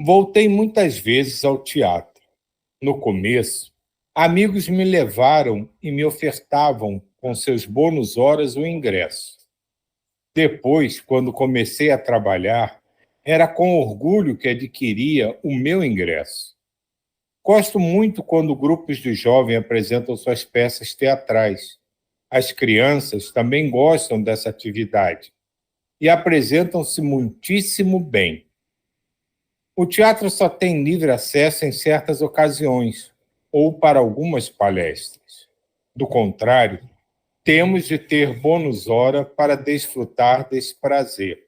Voltei muitas vezes ao teatro. No começo, amigos me levaram e me ofertavam, com seus bônus horas, o ingresso. Depois, quando comecei a trabalhar, era com orgulho que adquiria o meu ingresso. Gosto muito quando grupos de jovens apresentam suas peças teatrais. As crianças também gostam dessa atividade e apresentam-se muitíssimo bem. O teatro só tem livre acesso em certas ocasiões ou para algumas palestras. Do contrário, temos de ter bônus hora para desfrutar desse prazer.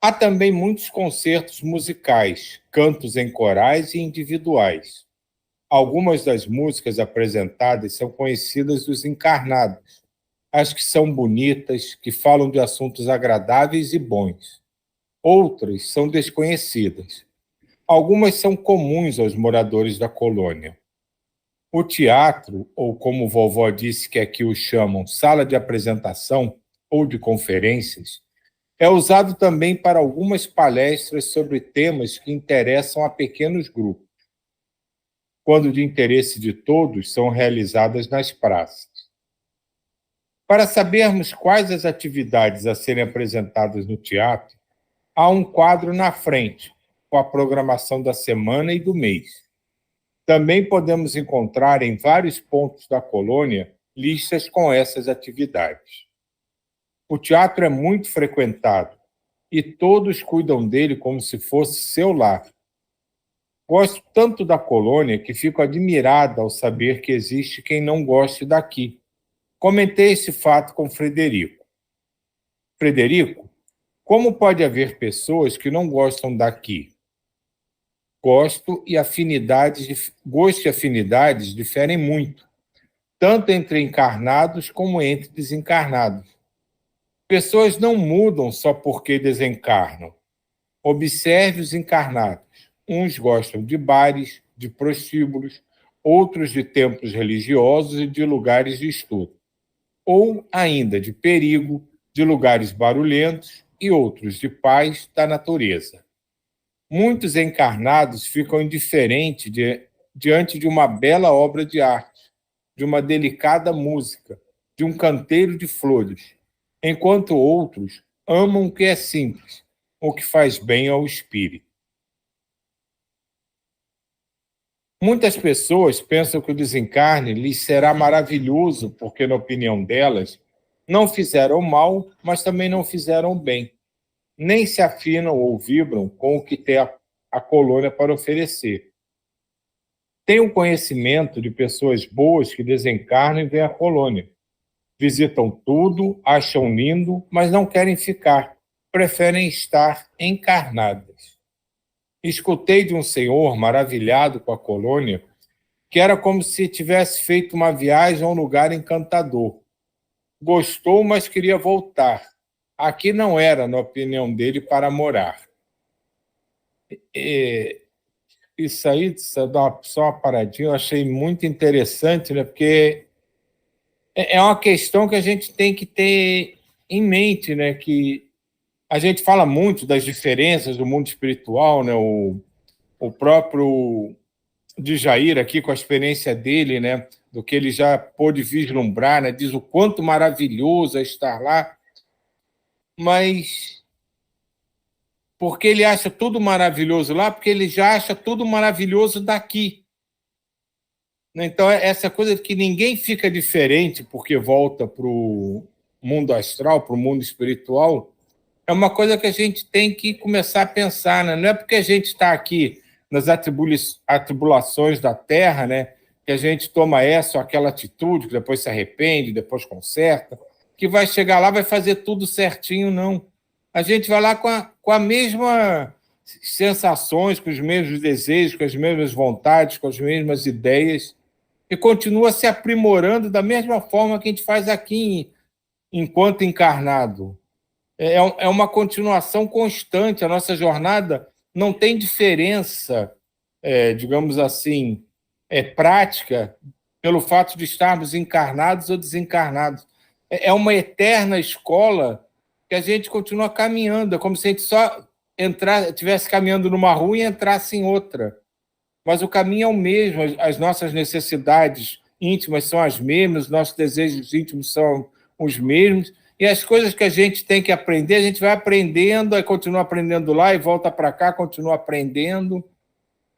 Há também muitos concertos musicais, cantos em corais e individuais. Algumas das músicas apresentadas são conhecidas dos encarnados, as que são bonitas, que falam de assuntos agradáveis e bons. Outras são desconhecidas. Algumas são comuns aos moradores da colônia. O teatro, ou como vovó disse que aqui o chamam, sala de apresentação ou de conferências, é usado também para algumas palestras sobre temas que interessam a pequenos grupos. Quando de interesse de todos, são realizadas nas praças. Para sabermos quais as atividades a serem apresentadas no teatro, há um quadro na frente, com a programação da semana e do mês. Também podemos encontrar em vários pontos da colônia listas com essas atividades. O teatro é muito frequentado e todos cuidam dele como se fosse seu lar. Gosto tanto da colônia que fico admirada ao saber que existe quem não goste daqui. Comentei esse fato com Frederico. Frederico, como pode haver pessoas que não gostam daqui? Gosto e afinidades diferem muito, tanto entre encarnados como entre desencarnados. Pessoas não mudam só porque desencarnam. Observe os encarnados. Uns gostam de bares, de prostíbulos, outros de templos religiosos e de lugares de estudo. Ou ainda de perigo, de lugares barulhentos e outros de paz da natureza. Muitos encarnados ficam indiferentes diante de uma bela obra de arte, de uma delicada música, de um canteiro de flores, enquanto outros amam o que é simples, o que faz bem ao espírito. Muitas pessoas pensam que o desencarne lhes será maravilhoso porque, na opinião delas, não fizeram mal, mas também não fizeram bem. Nem se afinam ou vibram com o que tem a colônia para oferecer. Tenho conhecimento de pessoas boas que desencarnam e vêm à colônia. Visitam tudo, acham lindo, mas não querem ficar. Preferem estar encarnadas. Escutei de um senhor maravilhado com a colônia que era como se tivesse feito uma viagem a um lugar encantador. Gostou, mas queria voltar. Aqui não era, na opinião dele, para morar. Isso aí, só uma paradinha, eu achei muito interessante, né? Porque é uma questão que a gente tem que ter em mente, né? Que a gente fala muito das diferenças do mundo espiritual, né? O próprio Djair aqui, com a experiência dele, né? Do que ele já pôde vislumbrar, né? Diz o quanto maravilhoso é estar lá, mas porque ele acha tudo maravilhoso lá, porque ele já acha tudo maravilhoso daqui. Então, essa coisa de que ninguém fica diferente porque volta para o mundo astral, para o mundo espiritual, é uma coisa que a gente tem que começar a pensar, né? Não é porque a gente está aqui nas atribulações da Terra, né, que a gente toma essa ou aquela atitude, que depois se arrepende, depois conserta, que vai chegar lá, vai fazer tudo certinho, não. A gente vai lá com a mesma sensações, com os mesmos desejos, com as mesmas vontades, com as mesmas ideias, e continua se aprimorando da mesma forma que a gente faz aqui enquanto encarnado. É uma continuação constante, a nossa jornada não tem diferença, digamos assim, prática, pelo fato de estarmos encarnados ou desencarnados. É uma eterna escola que a gente continua caminhando, é como se a gente só estivesse caminhando numa rua e entrasse em outra. Mas o caminho é o mesmo, as nossas necessidades íntimas são as mesmas, os nossos desejos íntimos são os mesmos, e as coisas que a gente tem que aprender, a gente vai aprendendo, aí continua aprendendo lá e volta para cá, continua aprendendo.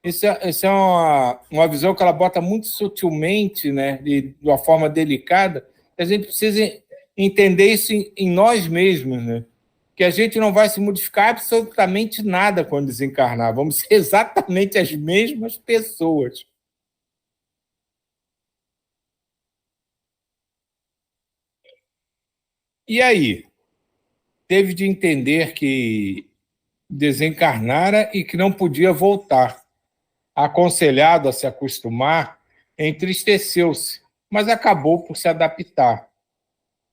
Isso é uma visão que ela bota muito sutilmente, né, de uma forma delicada. A gente precisa entender isso em nós mesmos, né? Que a gente não vai se modificar absolutamente nada quando desencarnar. Vamos ser exatamente as mesmas pessoas. E aí? Teve de entender que desencarnara e que não podia voltar. Aconselhado a se acostumar, entristeceu-se, mas acabou por se adaptar.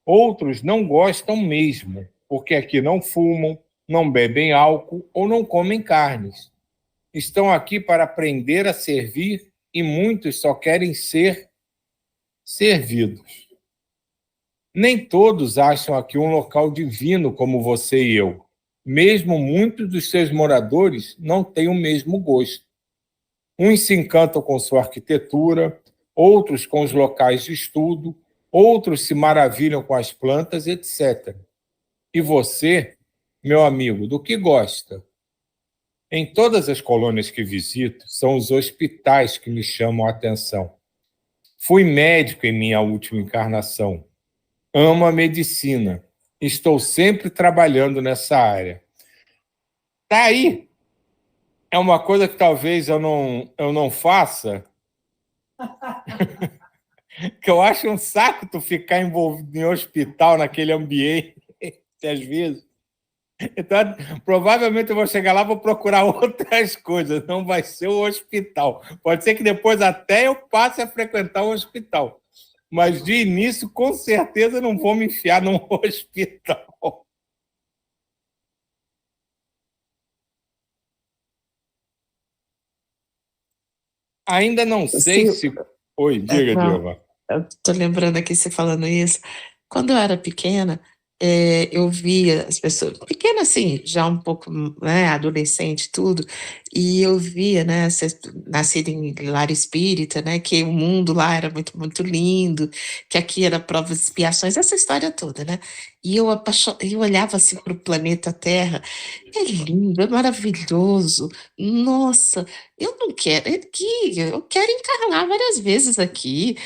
Outros não gostam mesmo, porque aqui não fumam, não bebem álcool ou não comem carnes. Estão aqui para aprender a servir e muitos só querem ser servidos. Nem todos acham aqui um local divino como você e eu. Mesmo muitos dos seus moradores não têm o mesmo gosto. Uns se encantam com sua arquitetura, outros com os locais de estudo, outros se maravilham com as plantas, etc. E você, meu amigo, do que gosta? Em todas as colônias que visito, são os hospitais que me chamam a atenção. Fui médico em minha última encarnação. Amo a medicina. Estou sempre trabalhando nessa área. Tá aí. É uma coisa que talvez eu não faça, que eu acho um saco tu ficar envolvido em hospital, naquele ambiente, às vezes. Então, provavelmente eu vou chegar lá e vou procurar outras coisas, não vai ser o hospital. Pode ser que depois até eu passe a frequentar o hospital. Mas de início, com certeza, não vou me enfiar num hospital. Ainda não sei Se, se. Oi, diga, não, Dilma. eu tô lembrando aqui você falando isso. Quando eu era pequena, eu via as pessoas, pequena assim, já um pouco, né, adolescente, e tudo, e eu via, né, nascida em lar espírita, né, que o mundo lá era muito, muito lindo, que aqui era provas e expiações, essa história toda, né? E eu olhava assim para o planeta Terra, é lindo, é maravilhoso, nossa, eu não quero aqui, eu quero encarnar várias vezes aqui.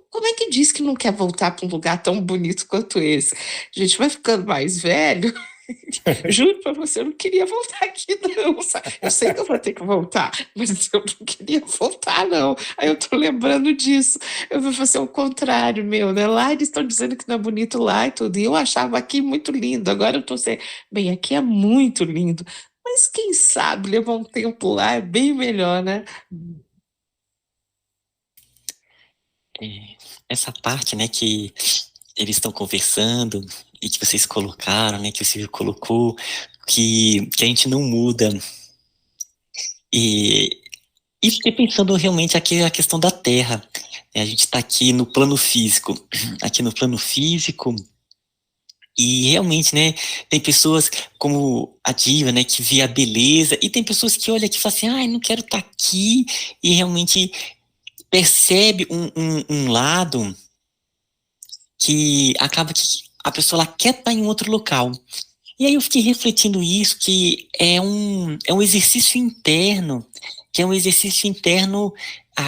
Como é que diz que não quer voltar para um lugar tão bonito quanto esse? A gente vai ficando mais velho. Juro para você, eu não queria voltar aqui, não. Sabe? Eu sei que eu vou ter que voltar, mas eu não queria voltar, não. Aí eu tô lembrando disso. Eu vou fazer o contrário, meu, né? Lá eles estão dizendo que não é bonito lá e tudo. E eu achava aqui muito lindo. Agora eu tô assim, bem, aqui é muito lindo. Mas quem sabe levar um tempo lá é bem melhor, né? É, essa parte, né, que eles estão conversando e que vocês colocaram, né, que o Silvio colocou, que a gente não muda. E, e fiquei pensando realmente aqui a questão da Terra. Né, a gente está aqui no plano físico, aqui no plano físico, e realmente, né, tem pessoas como a Diva, né, que vê a beleza, e tem pessoas que olham aqui e falam assim, ai, não quero estar aqui, e realmente percebe um lado que acaba que a pessoa ela quer estar em outro local. E aí eu fiquei refletindo isso, que é um exercício interno, que é um exercício interno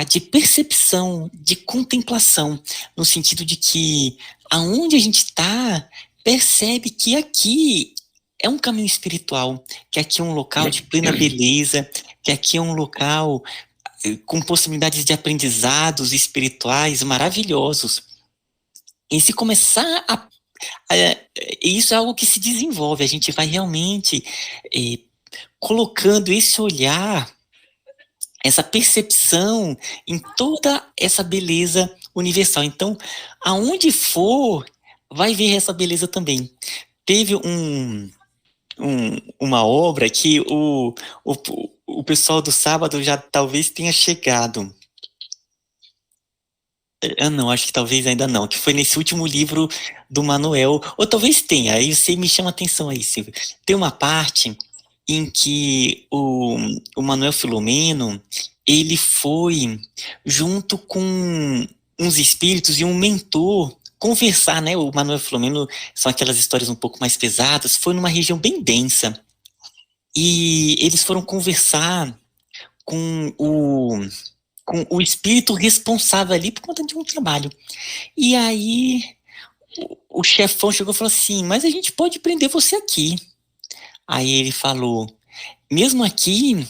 de percepção, de contemplação, no sentido de que aonde a gente está, percebe que aqui é um caminho espiritual, que aqui é um local de plena beleza, que aqui é um local com possibilidades de aprendizados espirituais maravilhosos. E se começar isso é algo que se desenvolve, a gente vai realmente eh, colocando esse olhar, essa percepção em toda essa beleza universal. Então, aonde for, vai ver essa beleza também. Teve uma obra que o, o pessoal do sábado já talvez tenha chegado. Não, acho que talvez ainda não, que foi nesse último livro do Manuel, ou talvez tenha, aí você me chama a atenção aí, Silvio. Tem uma parte em que o Manuel Filomeno, ele foi junto com uns espíritos e um mentor conversar, né? O Manuel Filomeno são aquelas histórias um pouco mais pesadas, foi numa região bem densa, e eles foram conversar com o espírito responsável ali por conta de um trabalho. E aí o chefão chegou e falou assim, mas a gente pode prender você aqui. Aí ele falou, mesmo aqui,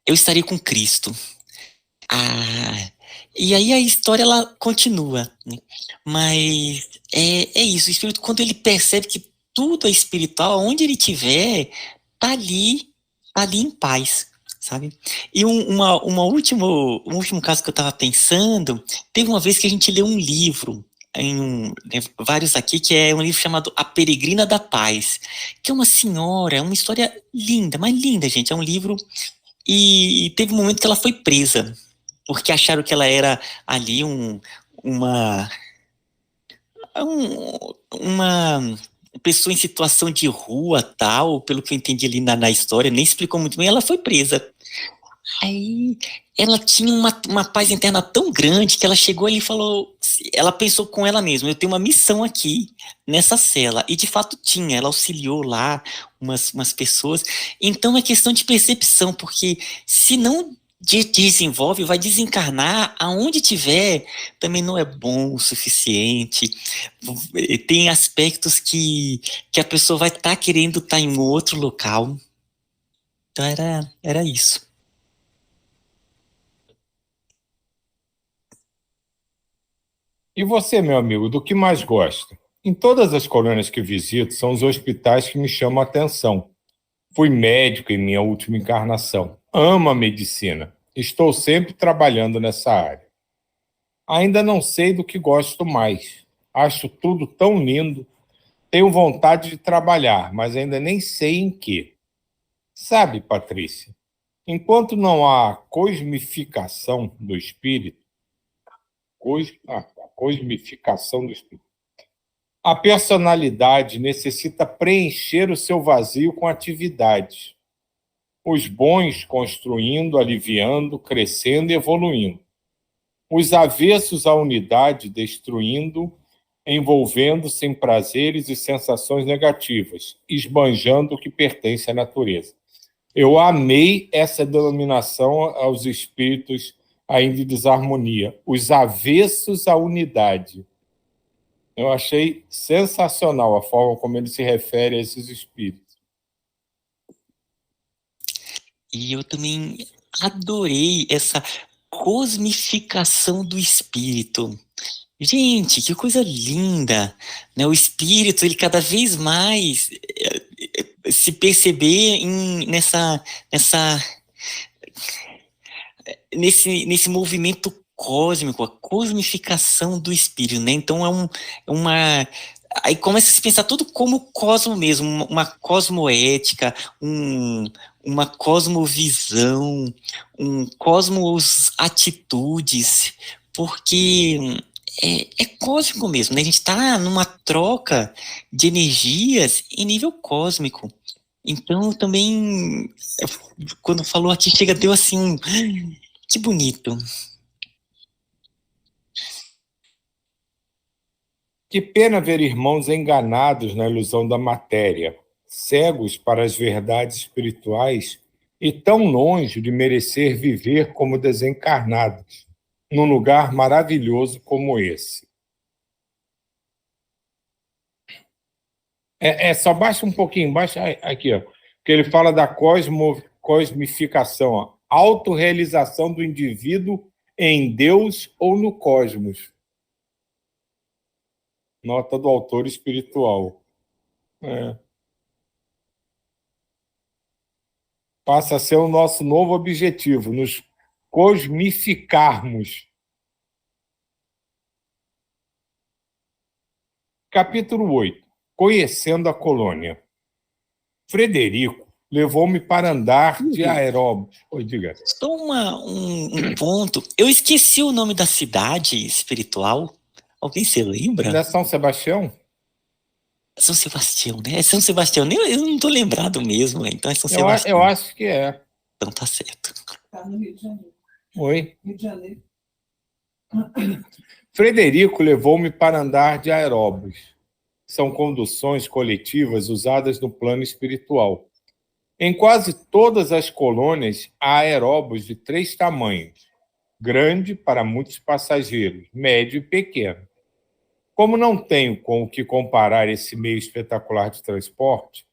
eu estarei com Cristo. Ah, e aí a história ela continua, né? Mas é isso, o espírito, quando ele percebe que tudo é espiritual, onde ele estiver, tá ali em paz, sabe? E um último caso que eu estava pensando, teve uma vez que a gente leu um livro, né, vários aqui, que é um livro chamado A Peregrina da Paz, que é uma senhora, é uma história linda, mas linda, gente, é um livro, e teve um momento que ela foi presa, porque acharam que ela era ali uma, uma pessoa em situação de rua, tal, pelo que eu entendi ali na história, nem explicou muito bem, ela foi presa. Aí ela tinha uma paz interna tão grande que ela chegou ali e falou, ela pensou com ela mesma, eu tenho uma missão aqui nessa cela, e de fato tinha, ela auxiliou lá umas pessoas, então é questão de percepção, porque se não desenvolve, vai desencarnar aonde tiver, também não é bom o suficiente, tem aspectos que a pessoa vai estar querendo estar em outro local, então era isso. E você, meu amigo, do que mais gosta? Em todas as colônias que visito, são os hospitais que me chamam a atenção. Fui médico em minha última encarnação. Amo a medicina. Estou sempre trabalhando nessa área. Ainda não sei do que gosto mais. Acho tudo tão lindo. Tenho vontade de trabalhar, mas ainda nem sei em que. Sabe, Patrícia, enquanto não há cosmificação do espírito, cosmificação do espírito, a personalidade necessita preencher o seu vazio com atividades. Os bons construindo, aliviando, crescendo e evoluindo. Os avessos à unidade destruindo, envolvendo-se em prazeres e sensações negativas, esbanjando o que pertence à natureza. Eu amei essa denominação aos espíritos ainda em desarmonia. Os avessos à unidade. Eu achei sensacional a forma como ele se refere a esses espíritos. E eu também adorei essa cosmificação do espírito. Gente, que coisa linda, né? O espírito, ele cada vez mais se perceber nessa, nesse movimento cósmico, a cosmificação do espírito, né? Então aí começa a se pensar tudo como cosmo mesmo, uma cosmoética, uma cosmovisão, um cosmos atitudes, porque é cósmico mesmo, né? A gente está numa troca de energias em nível cósmico. Então também, quando falou aqui, deu assim que bonito. Que pena ver irmãos enganados na ilusão da matéria, cegos para as verdades espirituais e tão longe de merecer viver como desencarnados, num lugar maravilhoso como esse. Só baixa um pouquinho, baixa aqui, ó, que ele fala da cosmificação, ó, autorrealização do indivíduo em Deus ou no cosmos. Nota do autor espiritual. Passa a ser o nosso novo objetivo, nos cosmificarmos. Capítulo 8. Conhecendo a colônia. Frederico levou-me para andar de aeróbus. Oi, diga. Só um ponto. Eu esqueci o nome da cidade espiritual. Alguém se lembra? Não é São Sebastião? São Sebastião, né? É São Sebastião. Eu não tô lembrado mesmo, então é São Eu Sebastião. acho que é. Então tá certo. Está no Rio de Janeiro. Oi. Rio de Janeiro. Frederico levou-me para andar de aeróbus. São conduções coletivas usadas no plano espiritual. Em quase todas as colônias, há aeróbus de 3 tamanhos: grande para muitos passageiros, médio e pequeno. Como não tenho com o que comparar esse meio espetacular de transporte,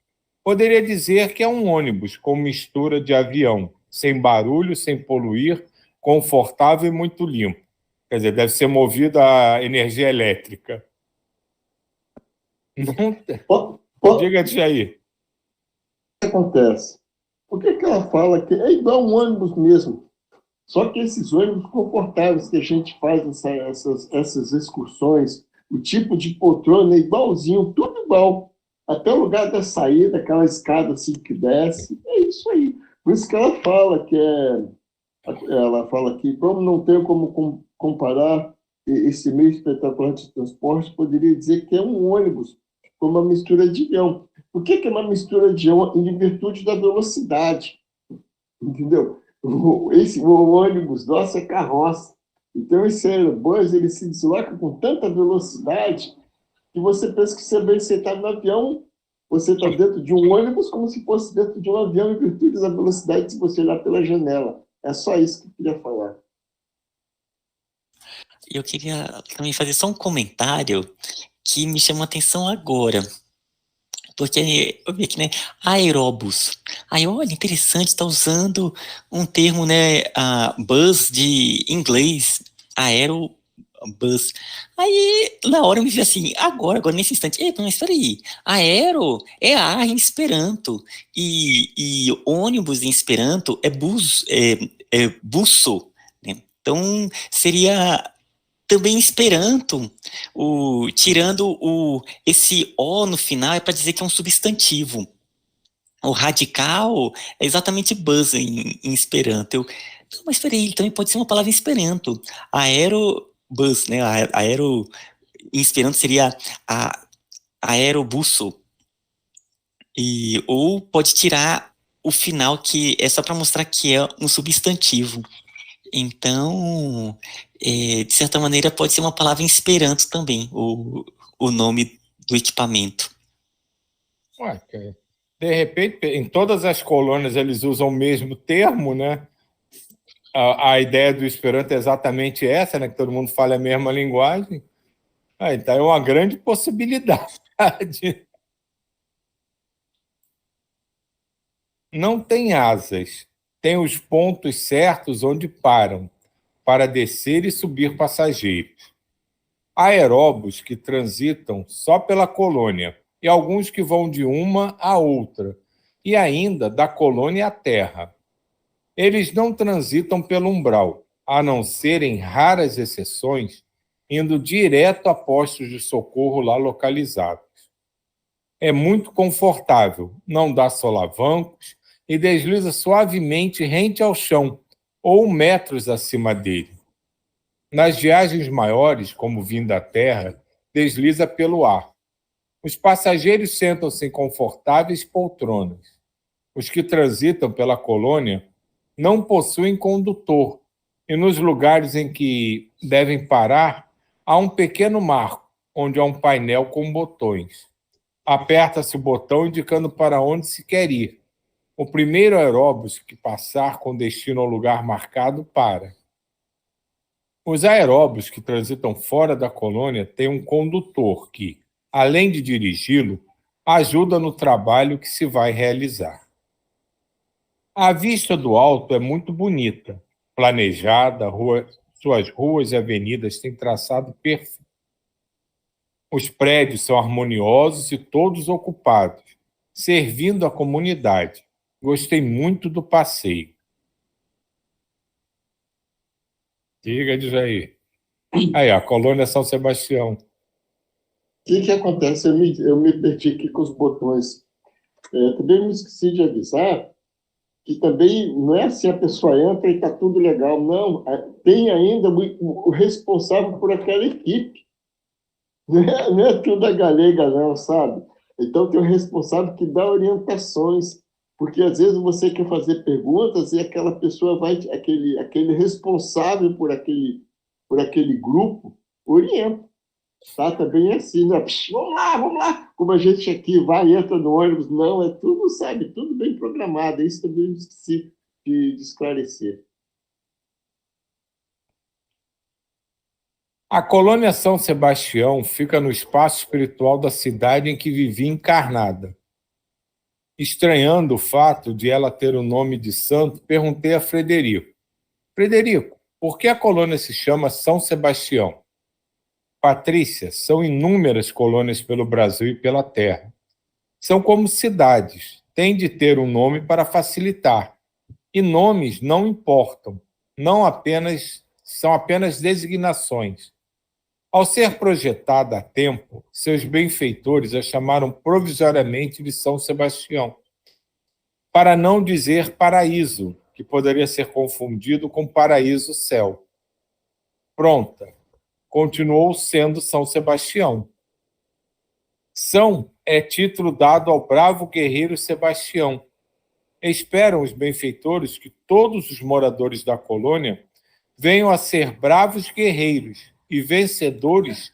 poderia dizer que é um ônibus com mistura de avião, sem barulho, sem poluir, confortável e muito limpo. Quer dizer, deve ser movido a energia elétrica. Não... Diga-te aí. O que acontece? Por que ela fala que é igual um ônibus mesmo? Só que esses ônibus confortáveis que a gente faz essas excursões, o tipo de poltrona é igualzinho, tudo igual. Até o lugar da saída, aquela escada assim que desce, é isso aí. Por isso que ela fala que como não tem como comparar esse meio espetacular de transporte, poderia dizer que é um ônibus, com uma mistura de avião. Por que é uma mistura de avião? Em virtude da velocidade, entendeu? O ônibus nosso é carroça. Então, esse aerobus, ele se desloca com tanta velocidade que você pensa que você está no avião, você está dentro de um ônibus como se fosse dentro de um avião em virtude da velocidade se você olhar pela janela. É só isso que eu queria falar. Eu queria também fazer só um comentário que me chamou a atenção agora. Porque eu vi aqui, né, aeróbus. Aí, olha, interessante, está usando um termo, né, bus de inglês, aerobus. Aí, na hora eu me vi assim, agora nesse instante, mas espera aí, aero é ar em Esperanto, e ônibus em Esperanto é bus, busso, né? Então, seria... Também Esperanto, tirando esse O no final, é para dizer que é um substantivo. O radical é exatamente buzz em Esperanto. Não, mas espera aí, também pode ser uma palavra em Esperanto. Aerobus, né? Aero em Esperanto seria aerobusso. Ou pode tirar o final, que é só para mostrar que é um substantivo. Então, de certa maneira, pode ser uma palavra em Esperanto também, o nome do equipamento. De repente, em todas as colônias eles usam o mesmo termo, né? A ideia do Esperanto é exatamente essa, né? Que todo mundo fala a mesma linguagem. Então é uma grande possibilidade. Não tem asas. Tem os pontos certos onde param, para descer e subir passageiros. Há aeróbus que transitam só pela colônia, e alguns que vão de uma a outra, e ainda da colônia à terra. Eles não transitam pelo umbral, a não ser em raras exceções, indo direto a postos de socorro lá localizados. É muito confortável, não dá solavancos e desliza suavemente rente ao chão, ou metros acima dele. Nas viagens maiores, como vindo da terra, desliza pelo ar. Os passageiros sentam-se em confortáveis poltronas. Os que transitam pela colônia não possuem condutor, e nos lugares em que devem parar, há um pequeno marco, onde há um painel com botões. Aperta-se o botão indicando para onde se quer ir. O primeiro aeróbus que passar com destino ao lugar marcado para. Os aeróbus que transitam fora da colônia têm um condutor que, além de dirigi-lo, ajuda no trabalho que se vai realizar. A vista do alto é muito bonita, planejada, suas ruas e avenidas têm traçado perfeito. Os prédios são harmoniosos e todos ocupados, servindo a comunidade. Gostei muito do passeio. Diga, diz aí. Aí, a colônia São Sebastião. O que acontece? Eu me perdi aqui com os botões. Também me esqueci de avisar que também não é assim, a pessoa entra e está tudo legal, não. Tem ainda o responsável por aquela equipe. Não é tudo a galega, não, sabe? Então, tem o responsável que dá orientações, porque às vezes você quer fazer perguntas e aquela pessoa vai, aquele responsável por aquele grupo, orienta. Tá? Também é assim, né? Psh, vamos lá, como a gente aqui vai, entra no ônibus, não, é tudo, sabe, tudo bem programado, isso também eu esqueci de esclarecer. A colônia São Sebastião fica no espaço espiritual da cidade em que vivia encarnada. Estranhando o fato de ela ter o nome de santo, perguntei a Frederico: Frederico, por que a colônia se chama São Sebastião? Patrícia, são inúmeras colônias pelo Brasil e pela Terra. São como cidades, têm de ter um nome para facilitar. E nomes não importam, são apenas designações. Ao ser projetada a tempo, seus benfeitores a chamaram provisoriamente de São Sebastião, para não dizer paraíso, que poderia ser confundido com paraíso céu. Pronta, continuou sendo São Sebastião. São é título dado ao bravo guerreiro Sebastião. Esperam os benfeitores que todos os moradores da colônia venham a ser bravos guerreiros e vencedores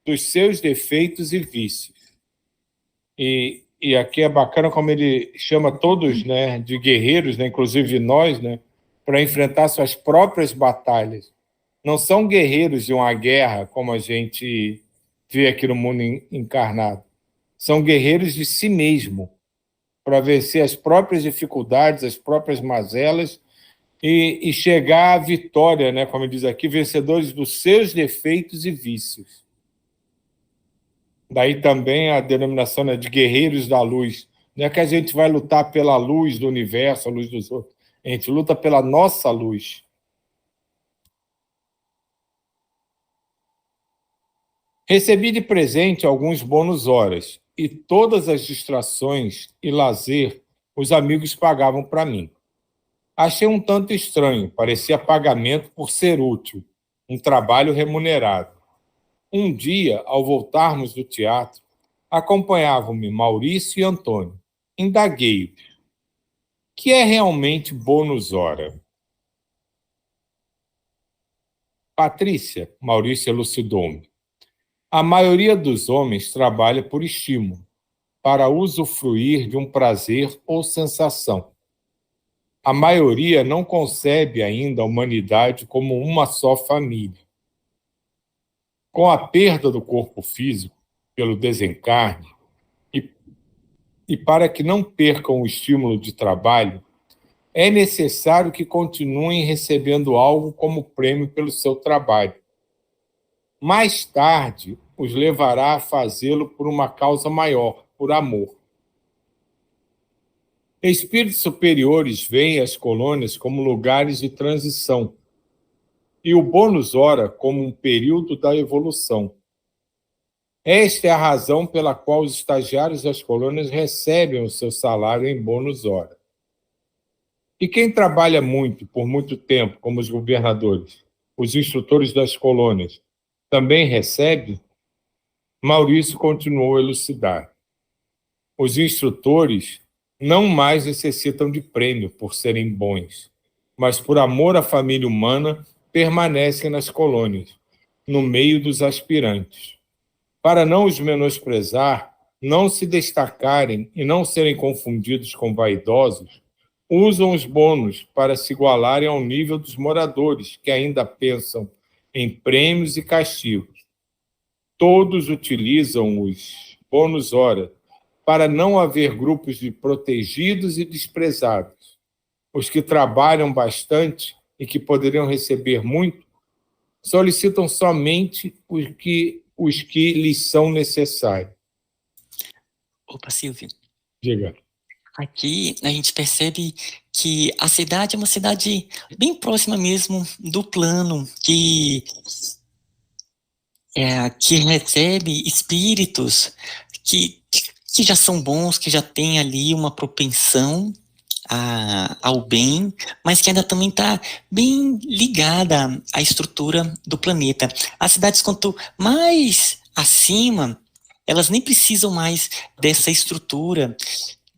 dos seus defeitos e vícios. E aqui é bacana como ele chama todos, né, de guerreiros, né, inclusive nós, né, para enfrentar suas próprias batalhas. Não são guerreiros de uma guerra, como a gente vê aqui no mundo encarnado. São guerreiros de si mesmo, para vencer as próprias dificuldades, as próprias mazelas e chegar à vitória, né, como diz aqui, vencedores dos seus defeitos e vícios. Daí também a denominação, né, de guerreiros da luz. Não é que a gente vai lutar pela luz do universo, a luz dos outros. A gente luta pela nossa luz. Recebi de presente alguns bônus horas e todas as distrações e lazer os amigos pagavam para mim. Achei um tanto estranho, parecia pagamento por ser útil, um trabalho remunerado. Um dia, ao voltarmos do teatro, acompanhavam-me Maurício e Antônio. Indaguei-os: que é realmente bônus hora? Patrícia, Maurício elucidou-me: a maioria dos homens trabalha por estímulo, para usufruir de um prazer ou sensação. A maioria não concebe ainda a humanidade como uma só família. Com a perda do corpo físico pelo desencarne, e para que não percam o estímulo de trabalho, é necessário que continuem recebendo algo como prêmio pelo seu trabalho. Mais tarde, os levará a fazê-lo por uma causa maior, por amor. Espíritos superiores veem as colônias como lugares de transição e o bônus hora como um período da evolução. Esta é a razão pela qual os estagiários das colônias recebem o seu salário em bônus hora. E quem trabalha muito, por muito tempo, como os governadores, os instrutores das colônias, também recebe? Maurício continuou a elucidar: os instrutores não mais necessitam de prêmio por serem bons, mas por amor à família humana permanecem nas colônias, no meio dos aspirantes. Para não os menosprezar, não se destacarem e não serem confundidos com vaidosos, usam os bônus para se igualarem ao nível dos moradores que ainda pensam em prêmios e castigos. Todos utilizam os bônus hora para não haver grupos de protegidos e desprezados. Os que trabalham bastante e que poderiam receber muito solicitam somente os que lhes são necessários. Opa, Silvio. Diga. Aqui a gente percebe que a cidade é uma cidade bem próxima mesmo do plano, que recebe espíritos que que já são bons, que já têm ali uma propensão ao bem, mas que ainda também está bem ligada à estrutura do planeta. As cidades, quanto mais acima, elas nem precisam mais dessa estrutura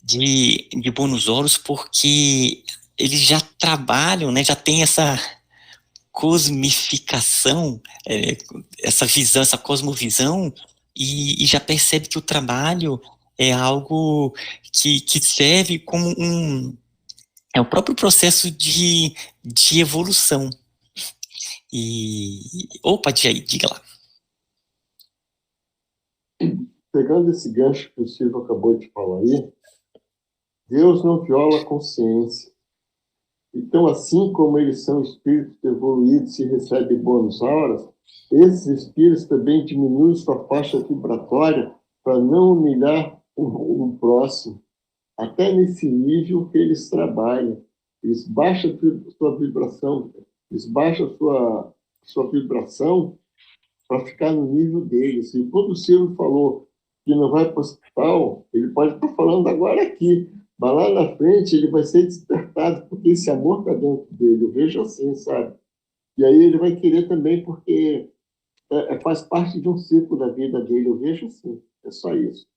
de bônus horos, porque eles já trabalham, né, já tem essa cosmificação, essa visão, essa cosmovisão, e já percebe que o trabalho é algo que serve como é o próprio processo de evolução. Opa, diga lá. Pegando esse gancho que o Silvio acabou de falar aí, Deus não viola a consciência. Então, assim como eles são espíritos evoluídos e recebem bônus auras, esses espíritos também diminuem sua faixa vibratória para não humilhar o próximo. Até nesse nível que eles trabalham. Eles baixam a sua vibração, eles baixam a sua vibração para ficar no nível deles. E quando o Silvio falou que não vai para o hospital, ele pode estar falando agora aqui, mas lá na frente ele vai ser despertado, porque esse amor está dentro dele. Eu vejo assim, sabe? E aí ele vai querer também, porque faz parte de um ciclo da vida dele. Eu vejo assim, é só isso.